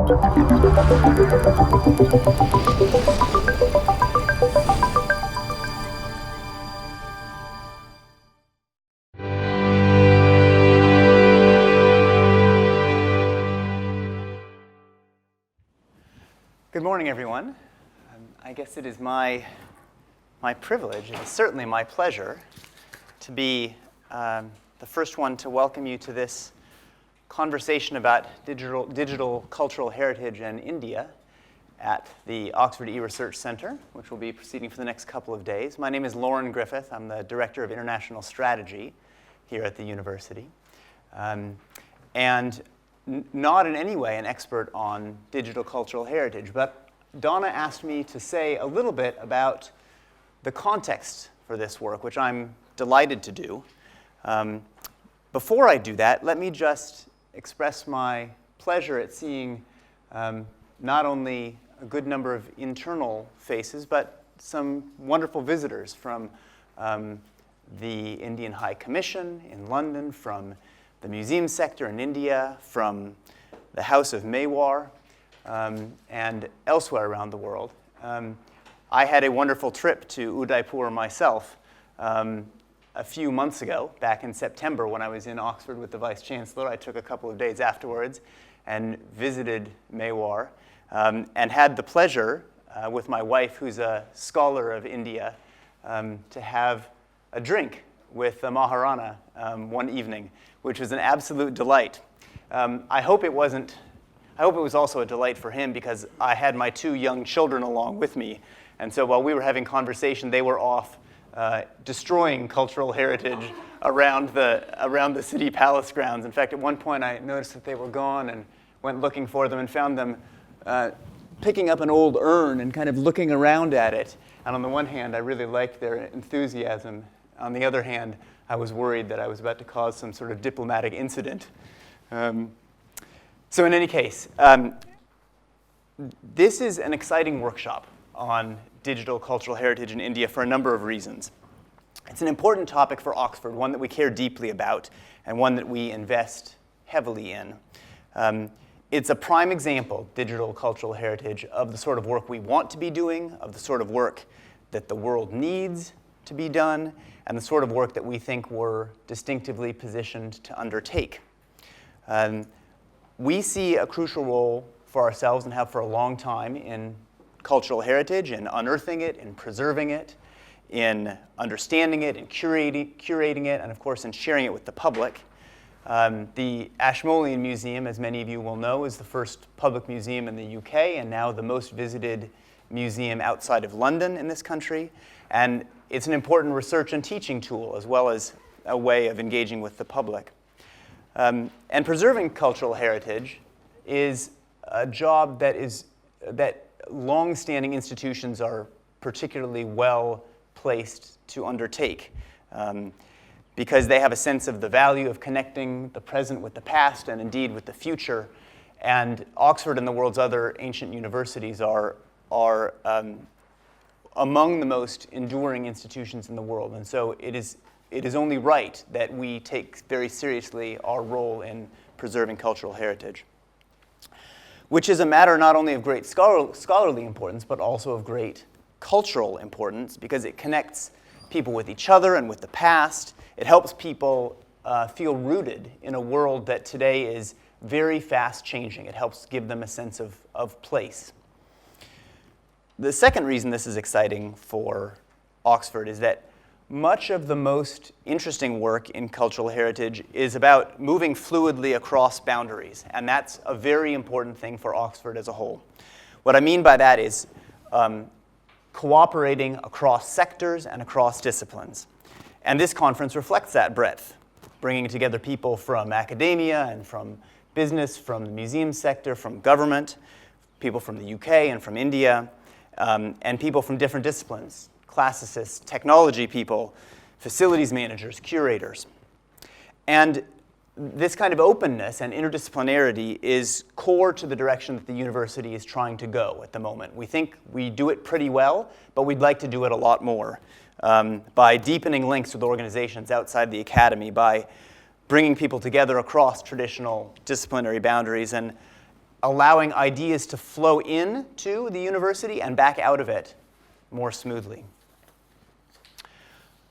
Good morning, everyone. I guess it is my privilege, it is certainly my pleasure, to be the first one to welcome you to this conversation about digital cultural heritage and India at the Oxford eResearch Center, which will be proceeding for the next couple of days. My name is Loren Griffith. I'm the Director of International Strategy here at the university. And not in any way an expert on digital cultural heritage, but Donna asked me to say a little bit about the context for this work, which I'm delighted to do. Before I do that, let me just express my pleasure at seeing not only a good number of internal faces, but some wonderful visitors from the Indian High Commission in London, from the museum sector in India, from the House of Mewar, and elsewhere around the world. I had a wonderful trip to Udaipur myself a few months ago, back in September when I was in Oxford with the Vice Chancellor. I took a couple of days afterwards and visited Mewar and had the pleasure with my wife, who's a scholar of India, to have a drink with the Maharana one evening, which was an absolute delight. I hope it was also a delight for him, because I had my two young children along with me. And so while we were having conversation, they were off destroying cultural heritage around the city palace grounds. In fact, at one point I noticed that they were gone and went looking for them and found them picking up an old urn and kind of looking around at it. And on the one hand, I really liked their enthusiasm. On the other hand, I was worried that I was about to cause some sort of diplomatic incident. So in any case, this is an exciting workshop on digital cultural heritage in India for a number of reasons. It's an important topic for Oxford, one that we care deeply about, and one that we invest heavily in. It's a prime example, digital cultural heritage, of the sort of work we want to be doing, of the sort of work that the world needs to be done, and the sort of work that we think we're distinctively positioned to undertake. We see a crucial role for ourselves, and have for a long time, in cultural heritage, in unearthing it, in preserving it, in understanding it, in curating it, and of course in sharing it with the public. The Ashmolean Museum, as many of you will know, is the first public museum in the UK, and now the most visited museum outside of London in this country. And it's an important research and teaching tool, as well as a way of engaging with the public. And preserving cultural heritage is a job that long-standing institutions are particularly well placed to undertake, because they have a sense of the value of connecting the present with the past, and indeed with the future. And Oxford and the world's other ancient universities are among the most enduring institutions in the world. And so it is only right that we take very seriously our role in preserving cultural heritage, which is a matter not only of great scholarly importance, but also of great cultural importance, because it connects people with each other and with the past. It helps people feel rooted in a world that today is very fast changing. It helps give them a sense of place. The second reason this is exciting for Oxford is that much of the most interesting work in cultural heritage is about moving fluidly across boundaries, and that's a very important thing for Oxford as a whole. What I mean by that is cooperating across sectors and across disciplines. And this conference reflects that breadth, bringing together people from academia and from business, from the museum sector, from government, people from the UK and from India, and people from different disciplines: classicists, technology people, facilities managers, curators. And this kind of openness and interdisciplinarity is core to the direction that the university is trying to go at the moment. We think we do it pretty well, but we'd like to do it a lot more by deepening links with organizations outside the academy, by bringing people together across traditional disciplinary boundaries. And allowing ideas to flow into the university and back out of it more smoothly.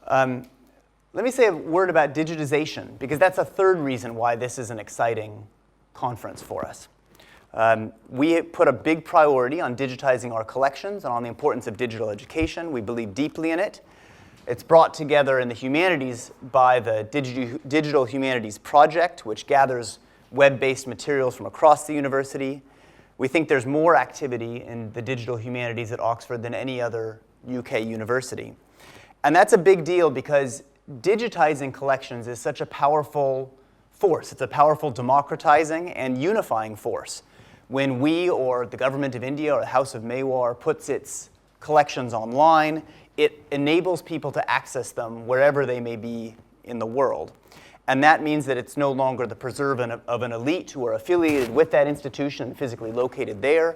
Let me say a word about digitization, because that's a third reason why this is an exciting conference for us. We put a big priority on digitizing our collections and on the importance of digital education. We believe deeply in it. It's brought together in the humanities by the Digital Humanities Project, which gathers web-based materials from across the university. We think there's more activity in the digital humanities at Oxford than any other UK university. And that's a big deal because digitizing collections is such a powerful force. It's a powerful democratizing and unifying force. When we or the government of India or the House of Mewar puts its collections online, it enables people to access them wherever they may be in the world. And that means that it's no longer the preserve of an elite who are affiliated with that institution and physically located there,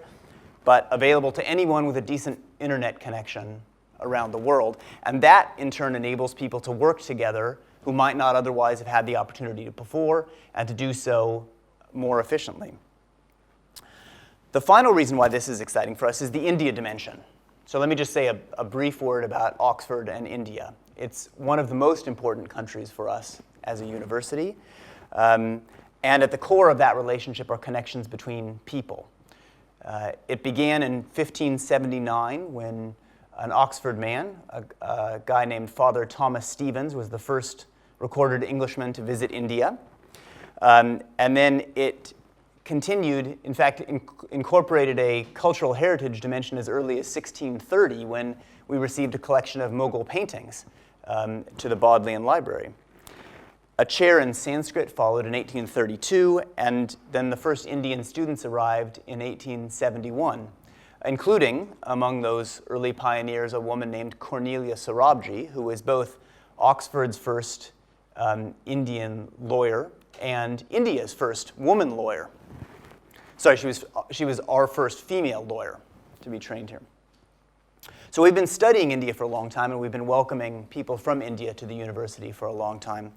but available to anyone with a decent internet connection around the world. And that, in turn, enables people to work together who might not otherwise have had the opportunity to before, and to do so more efficiently. The final reason why this is exciting for us is the India dimension. So let me just say a brief word about Oxford and India. It's one of the most important countries for us as a university. And at the core of that relationship are connections between people. It began in 1579 when an Oxford man, a guy named Father Thomas Stevens, was the first recorded Englishman to visit India. And then it continued, in fact, incorporated a cultural heritage dimension as early as 1630 when we received a collection of Mughal paintings to the Bodleian Library. A chair in Sanskrit followed in 1832, and then the first Indian students arrived in 1871, including, among those early pioneers, a woman named Cornelia Sorabji, who was both Oxford's first Indian lawyer and India's first woman lawyer. Sorry, she was our first female lawyer to be trained here. So we've been studying India for a long time, and we've been welcoming people from India to the university for a long time.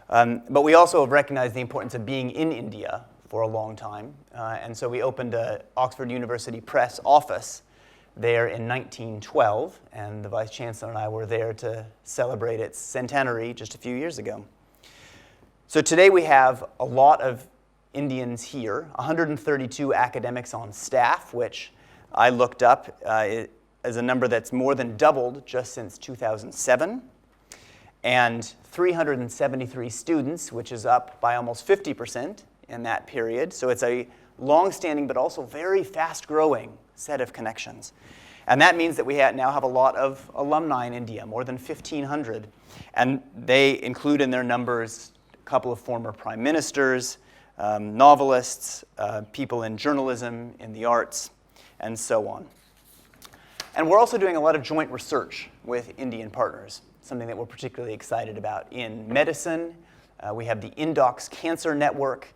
But we also have recognized the importance of being in India for a long time. And so we opened an Oxford University Press office there in 1912, and the Vice Chancellor and I were there to celebrate its centenary just a few years ago. So today we have a lot of Indians here, 132 academics on staff, which I looked up as a number that's more than doubled just since 2007, and 373 students, which is up by almost 50% in that period. So it's a long-standing but also very fast-growing set of connections. And that means that we now have a lot of alumni in India, more than 1,500. And they include in their numbers a couple of former prime ministers, novelists, people in journalism, in the arts, and so on. And we're also doing a lot of joint research with Indian partners, something that we're particularly excited about. In medicine, we have the Indox Cancer Network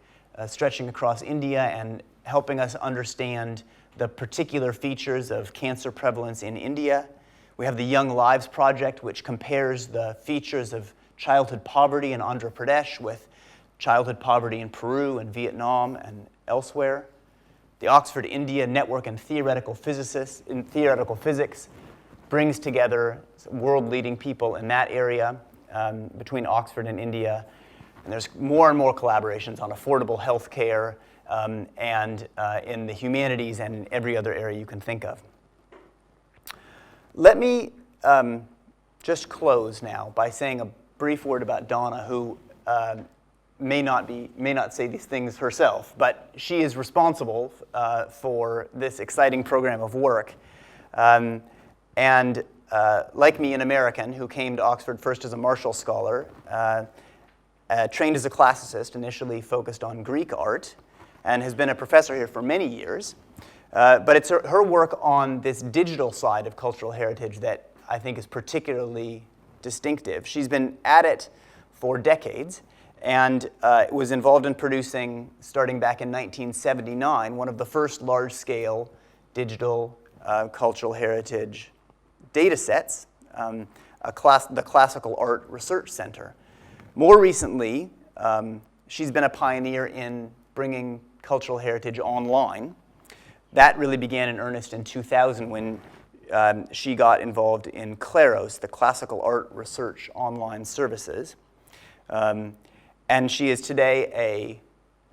stretching across India and helping us understand the particular features of cancer prevalence in India. We have the Young Lives Project, which compares the features of childhood poverty in Andhra Pradesh with childhood poverty in Peru and Vietnam and elsewhere. The Oxford India Network in Theoretical Physicists in Theoretical Physics brings together world-leading people in that area between Oxford and India. And there's more and more collaborations on affordable health care and in the humanities and in every other area you can think of. Let me just close now by saying a brief word about Donna, who may not say these things herself, but she is responsible for this exciting program of work. And like me, an American who came to Oxford first as a Marshall Scholar, trained as a classicist, initially focused on Greek art, and has been a professor here for many years. But it's her work on this digital side of cultural heritage that I think is particularly distinctive. She's been at it for decades, and was involved in producing, starting back in 1979, one of the first large-scale digital cultural heritage data sets, the Classical Art Research Center. More recently, she's been a pioneer in bringing cultural heritage online. That really began in earnest in 2000 when she got involved in Claros, the Classical Art Research Online Services. And she is today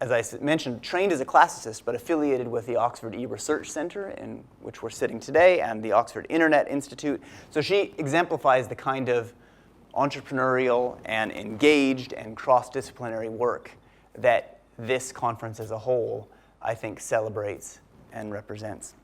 as I mentioned, trained as a classicist, but affiliated with the Oxford E-Research Centre, in which we're sitting today, and the Oxford Internet Institute. So she exemplifies the kind of entrepreneurial and engaged and cross-disciplinary work that this conference as a whole, I think, celebrates and represents.